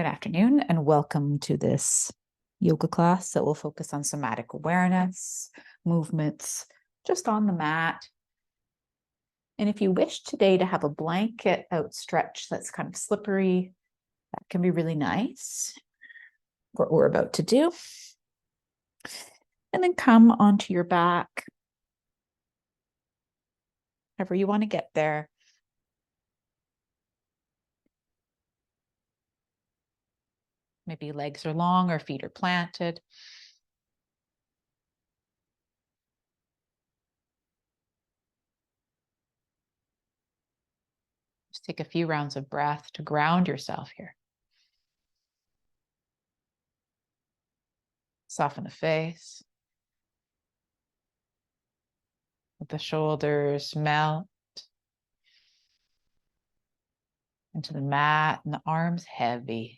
Good afternoon, and welcome to this yoga class that will focus on somatic awareness, movements, just on the mat. And if you wish today to have a blanket outstretched that's kind of slippery, that can be really nice, what we're about to do. And then come onto your back, however you want to get there. Maybe legs are long or feet are planted. Just take a few rounds of breath to ground yourself here. Soften the face. Let the shoulders melt into the mat and the arms heavy.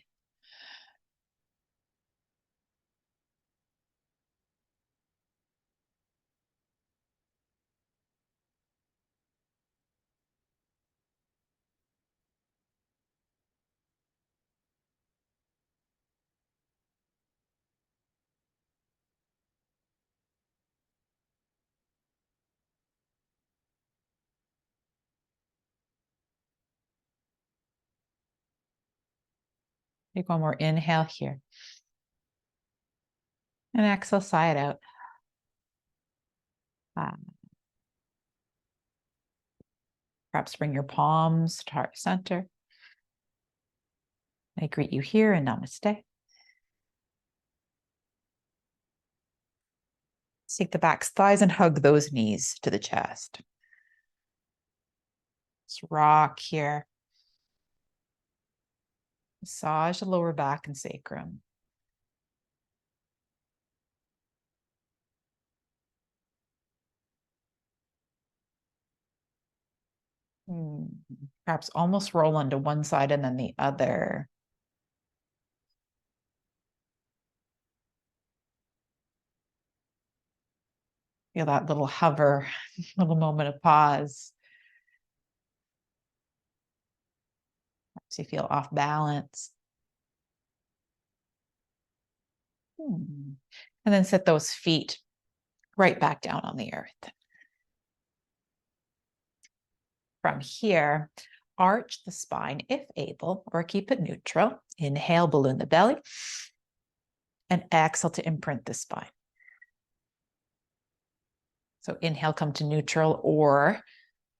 Take one more inhale here. And exhale, sigh it out. Perhaps bring your palms to heart center. I greet you here in namaste. Take the back thighs and hug those knees to the chest. Just rock here. Massage the lower back and sacrum. Perhaps almost roll onto one side and then the other. Feel that little hover, little moment of pause. Perhaps you feel off balance. And then set those feet right back down on the earth. From here, arch the spine if able, or keep it neutral. Inhale, balloon the belly, and exhale to imprint the spine. So inhale, come to neutral or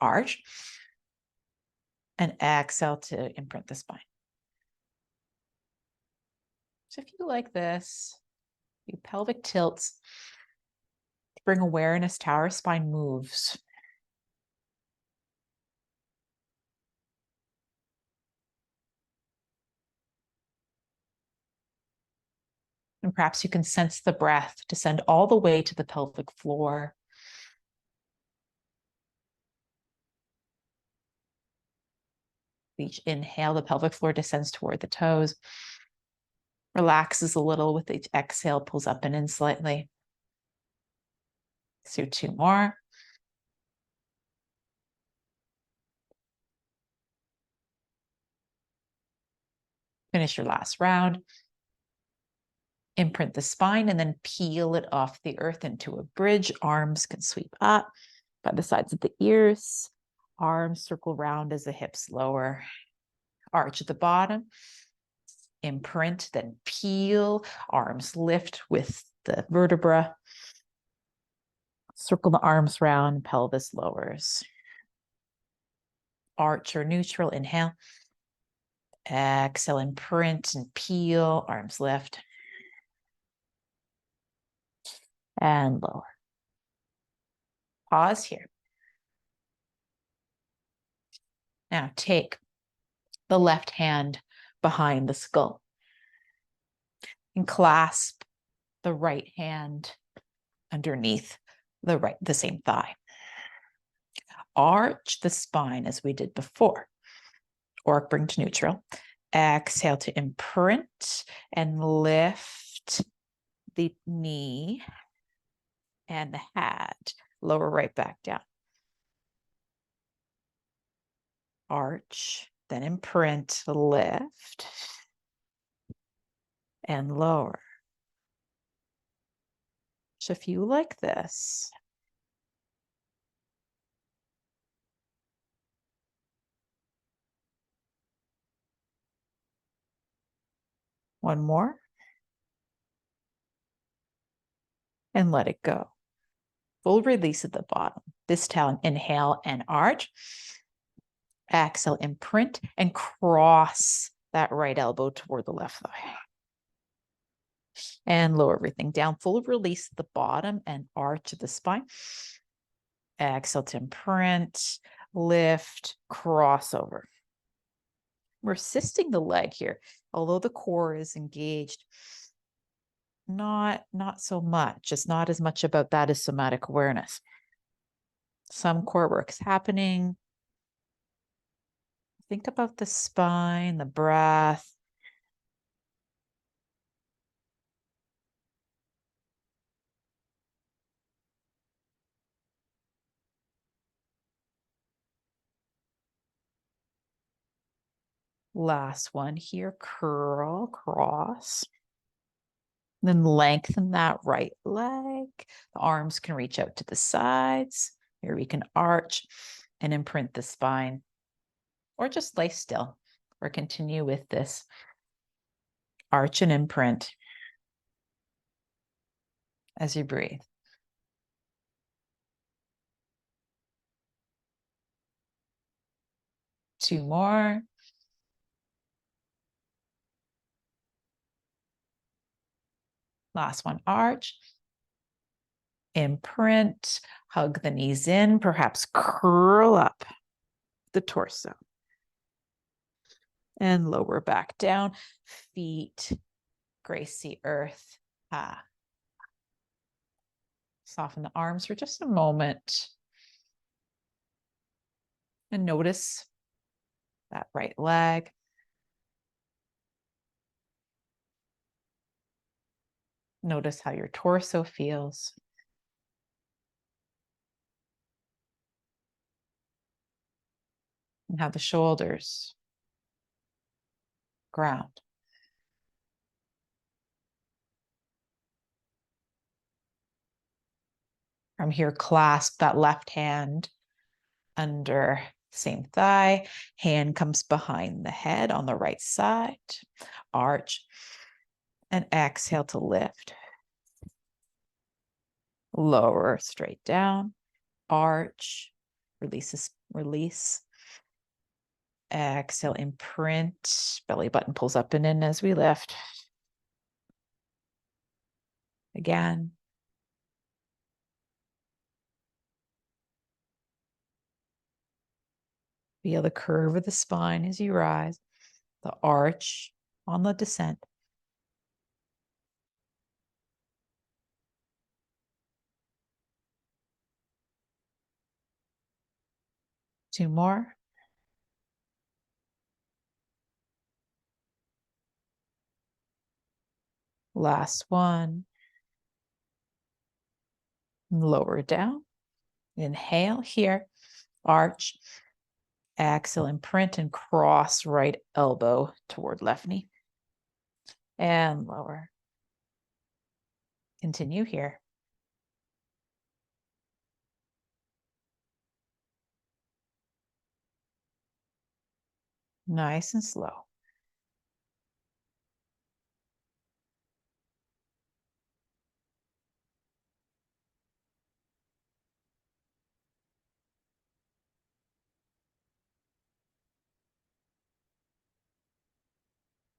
arch, and exhale to imprint the spine. So if you like this, you pelvic tilts, bring awareness to how our spine moves. And perhaps you can sense the breath descend all the way to the pelvic floor. Each inhale, the pelvic floor descends toward the toes. Relaxes a little with each exhale, pulls up and in slightly. So 2 more. Finish your last round. Imprint the spine and then peel it off the earth into a bridge. Arms can sweep up by the sides of the ears. Arms circle round as the hips lower. Arch at the bottom. Imprint, then peel. Arms lift with the vertebra. Circle the arms round, pelvis lowers. Arch or neutral, inhale. Exhale, imprint and peel. Arms lift. And lower. Pause here. Now take the left hand behind the skull and clasp the right hand underneath the same thigh. Arch the spine as we did before, or bring to neutral. Exhale to imprint and lift the knee and the head. Lower right back down. Arch, then imprint, lift. and lower. Just a few like this. One more. And let it go. Full release at the bottom. This time, inhale and arch. Exhale, imprint and cross that right elbow toward the left thigh. And lower everything down. Full release at the bottom and arch of the spine. Exhale to imprint, lift, crossover. We're assisting the leg here, although the core is engaged. Not so much. It's not as much about that as somatic awareness. Some core work's happening. Think about the spine, the breath. Last one here, curl, cross. Then lengthen that right leg. The arms can reach out to the sides. Here we can arch and imprint the spine, or just lay still, or continue with this arch and imprint as you breathe. Two more. Last one, arch. Imprint, hug the knees in, perhaps curl up the torso. And lower back down, feet grace the earth. Soften the arms for just a moment. And notice that right leg. Notice how your torso feels. And how the shoulders ground. From here, clasp that left hand under same thigh. Hand comes behind the head on the right side. Arch. And exhale to lift. Lower straight down. Arch. Release. Exhale, imprint. Belly button pulls up and in as we lift. Again. Feel the curve of the spine as you rise, the arch on the descent. Two more. Last one. Lower down. Inhale here, arch. Exhale, imprint and cross right elbow toward left knee. And lower. Continue here. Nice and slow.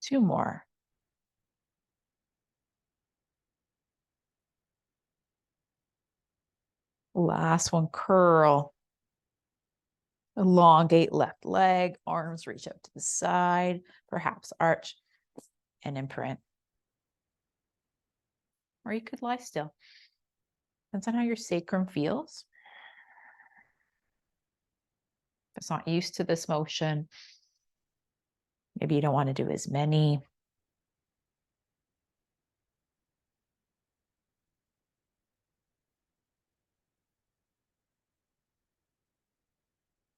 Two more. Last one, curl. Elongate left leg, arms reach up to the side, perhaps arch and imprint. Or you could lie still. Depends on how your sacrum feels. If it's not used to this motion, maybe you don't want to do as many.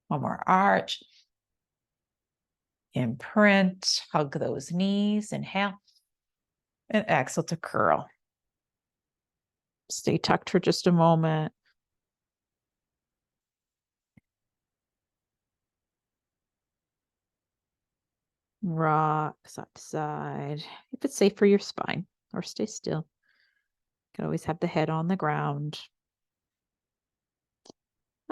One more arch. Imprint, hug those knees, inhale. And exhale to curl. Stay tucked for just a moment. Rock side to side. If it's safe for your spine, or stay still. You can always have the head on the ground.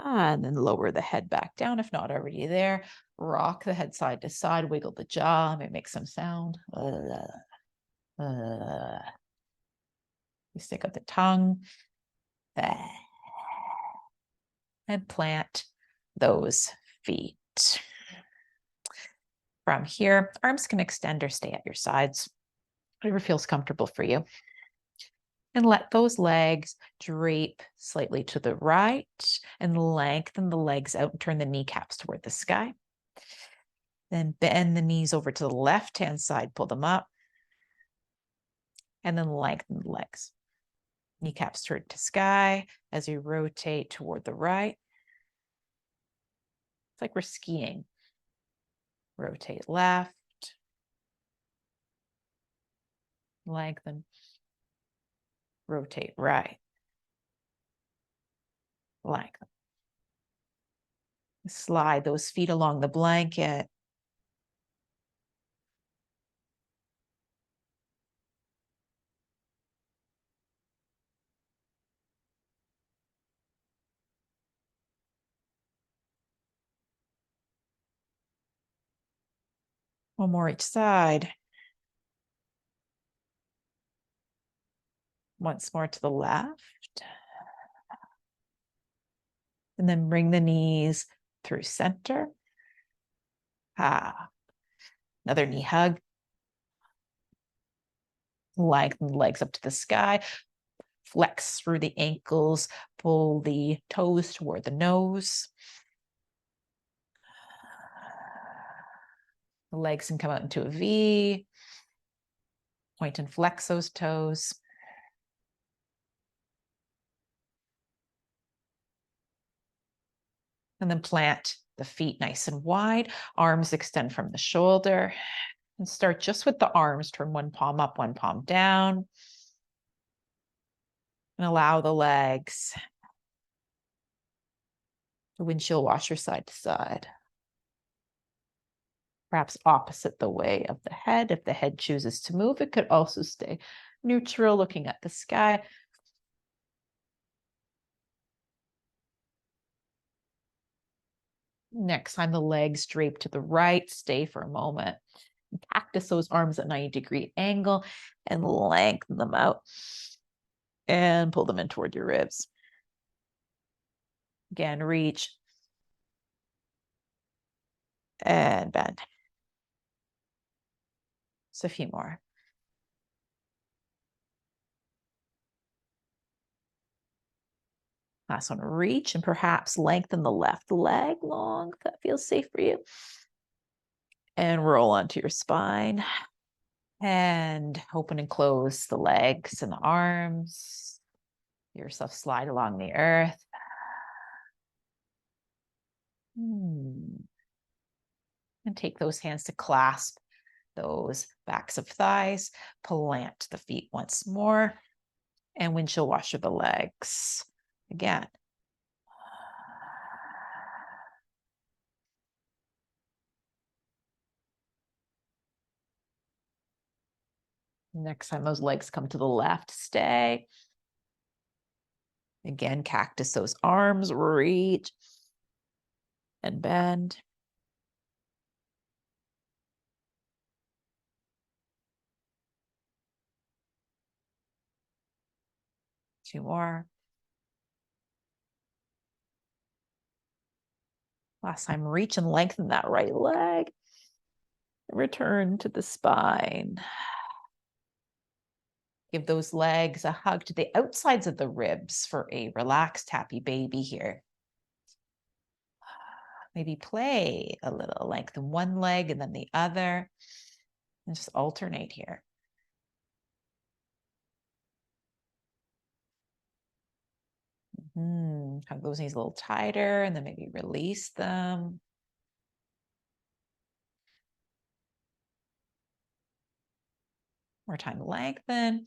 And then lower the head back down if not already there. Rock the head side to side, wiggle the jaw, maybe make some sound. You stick out the tongue. And plant those feet. From here, arms can extend or stay at your sides, whatever feels comfortable for you. And let those legs drape slightly to the right and lengthen the legs out and turn the kneecaps toward the sky. Then bend the knees over to the left-hand side, pull them up, and then lengthen the legs. Kneecaps toward to sky as you rotate toward the right. It's like we're skiing. Rotate left, lengthen, rotate right, lengthen. Slide those feet along the blanket. One more each side. Once more to the left. And then bring the knees through center. Another knee hug. Lengthen the legs up to the sky. Flex through the ankles. Pull the toes toward the nose. The legs can come out into a V. Point and flex those toes. And then plant the feet nice and wide. Arms extend from the shoulder. And start just with the arms. Turn one palm up, one palm down. And allow the legs to windshield washer side to side. Perhaps opposite the way of the head. If the head chooses to move, it could also stay neutral, looking at the sky. Next time the legs drape to the right, stay for a moment. Cactus those arms at 90-degree angle and lengthen them out. And pull them in toward your ribs. Again, reach. And bend. So a few more. Last one, reach and perhaps lengthen the left leg long if that feels safe for you. And roll onto your spine. And open and close the legs and the arms. Yourself slide along the earth. And take those hands to clasp those backs of thighs. Plant the feet once more. And windshield washer the legs. Again. Next time those legs come to the left, stay. Again, cactus those arms, reach and bend. Two more. Last time, reach and lengthen that right leg. Return to the spine. Give those legs a hug to the outsides of the ribs for a relaxed, happy baby here. Maybe play a little, lengthen one leg and then the other, and just alternate here. Hug those knees a little tighter and then maybe release them. More time, lengthen.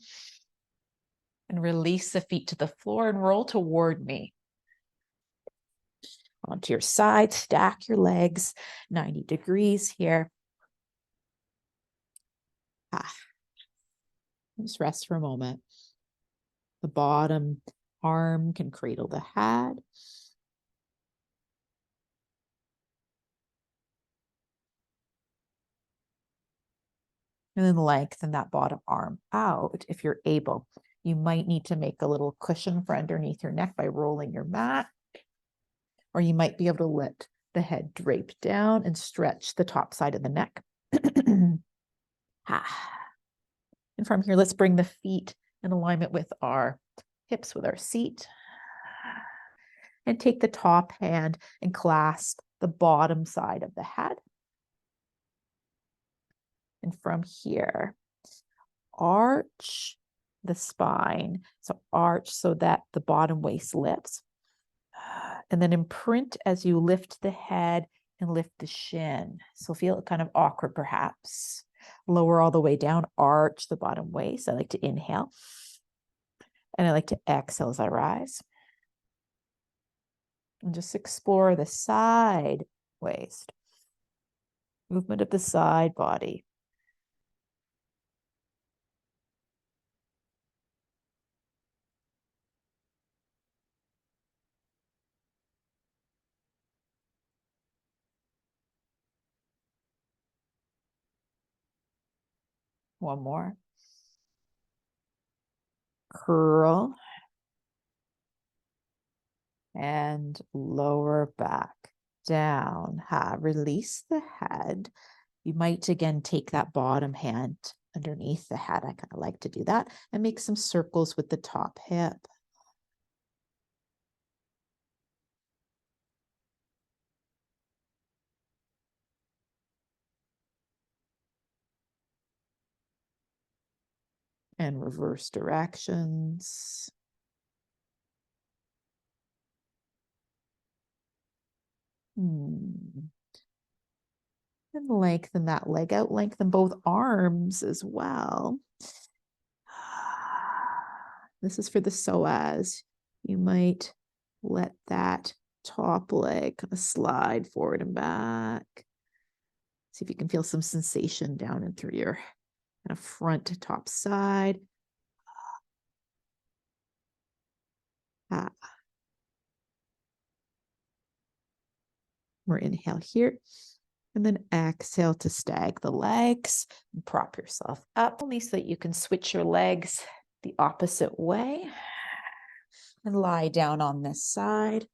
And release the feet to the floor and roll toward me. Onto your side, stack your legs, 90 degrees here. Just rest for a moment. The bottom arm can cradle the head. And then lengthen that bottom arm out if you're able. You might need to make a little cushion for underneath your neck by rolling your mat. Or you might be able to let the head drape down and stretch the top side of the neck. And from here, let's bring the feet in alignment with our hips, with our seat. And take the top hand and clasp the bottom side of the head. And from here, arch the spine. So arch so that the bottom waist lifts. And then imprint as you lift the head and lift the shin. So feel it kind of awkward perhaps. Lower all the way down, arch the bottom waist. I like to inhale. And I like to exhale as I rise. And just explore the side waist. Movement of the side body. One more. Curl. And lower back down. Release the head. You might again take that bottom hand underneath the head. I kind of like to do that and make some circles with the top hip. And reverse directions. And lengthen that leg out, lengthen both arms as well. This is for the psoas. You might let that top leg kind of slide forward and back. See if you can feel some sensation down and through your kind of front to top side. More inhale here. And then exhale to stag the legs and prop yourself up, only so that you can switch your legs the opposite way and lie down on this side.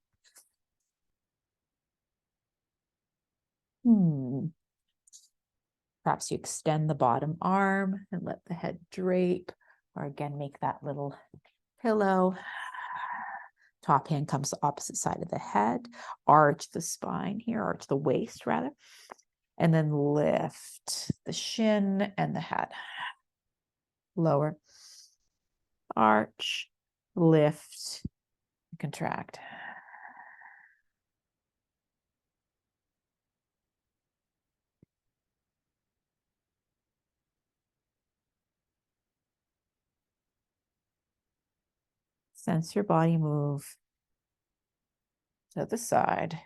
Perhaps you extend the bottom arm and let the head drape, or again, make that little pillow. Top hand comes to the opposite side of the head. Arch the spine here, arch the waist rather. And then lift the shin and the head. Lower. Arch, lift, contract. Sense your body move to the side.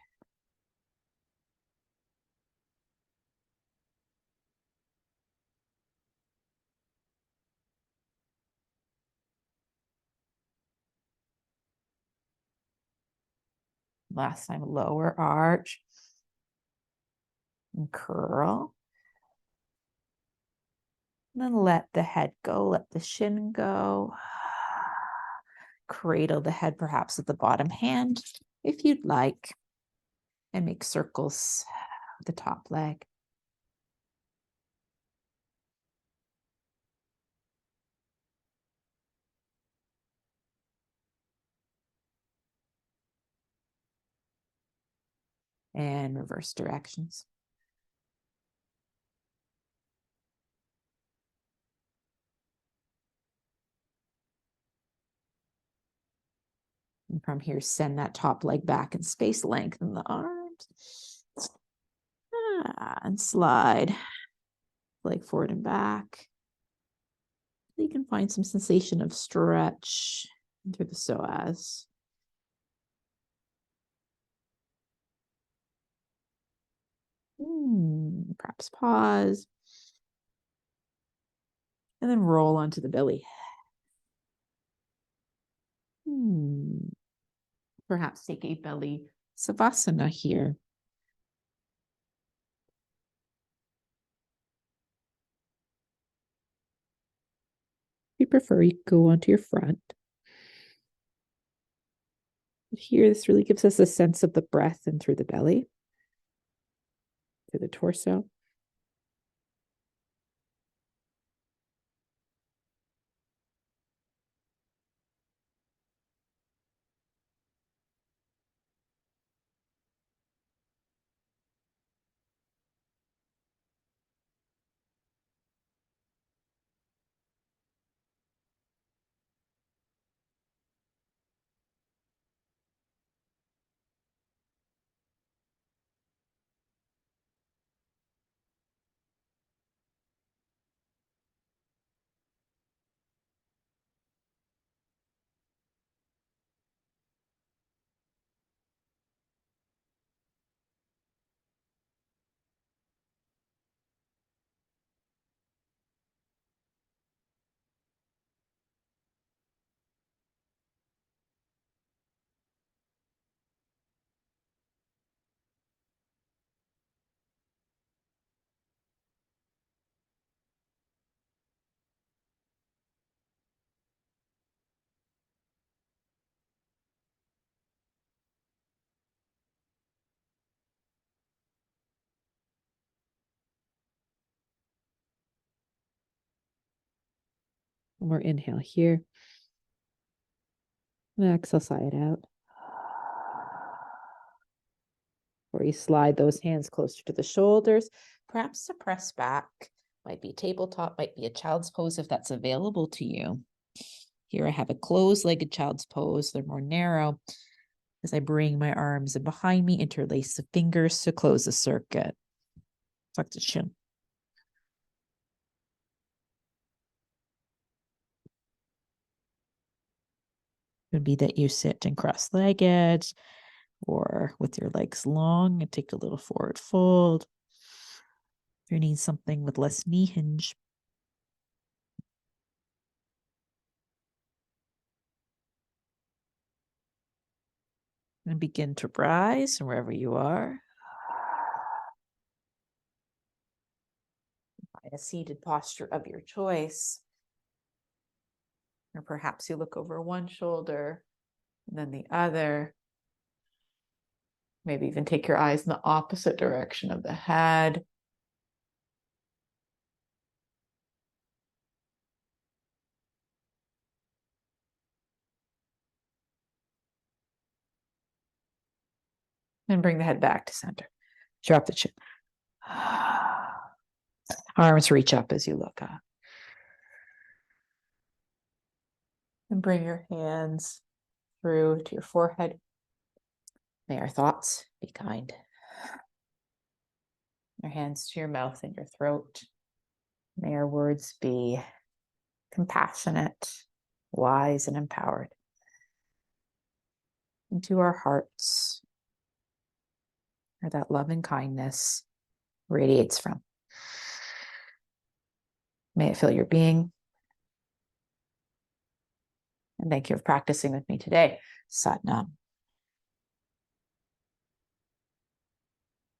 Last time, lower arch and curl. And then let the head go, let the shin go. Cradle the head perhaps with the bottom hand if you'd like. And make circles with the top leg. And reverse directions. And from here, send that top leg back in space, lengthen the arms. And slide leg forward and back. You can find some sensation of stretch through the psoas. Perhaps pause. And then roll onto the belly. Perhaps take a belly savasana here. If you prefer, you can go onto your front. But here, this really gives us a sense of the breath in through the belly, through the torso. One more inhale here. And exhale, sigh it out. Or you slide those hands closer to the shoulders, perhaps to press back. Might be tabletop, might be a child's pose if that's available to you. Here I have a closed-legged child's pose. They're more narrow. As I bring my arms in behind me, interlace the fingers to close the circuit. Tuck the chin. It could be that you sit and cross-legged or with your legs long and take a little forward fold. If you need something with less knee hinge. And begin to rise from wherever you are. Find a seated posture of your choice. Or perhaps you look over one shoulder and then the other. Maybe even take your eyes in the opposite direction of the head. And bring the head back to center. Drop the chin. Arms reach up as you look up. And bring your hands through to your forehead. May our thoughts be kind. Your hands to your mouth and your throat. May our words be compassionate, wise, and empowered. Into our hearts, where that love and kindness radiates from. May it fill your being. And thank you for practicing with me today. Sat Nam.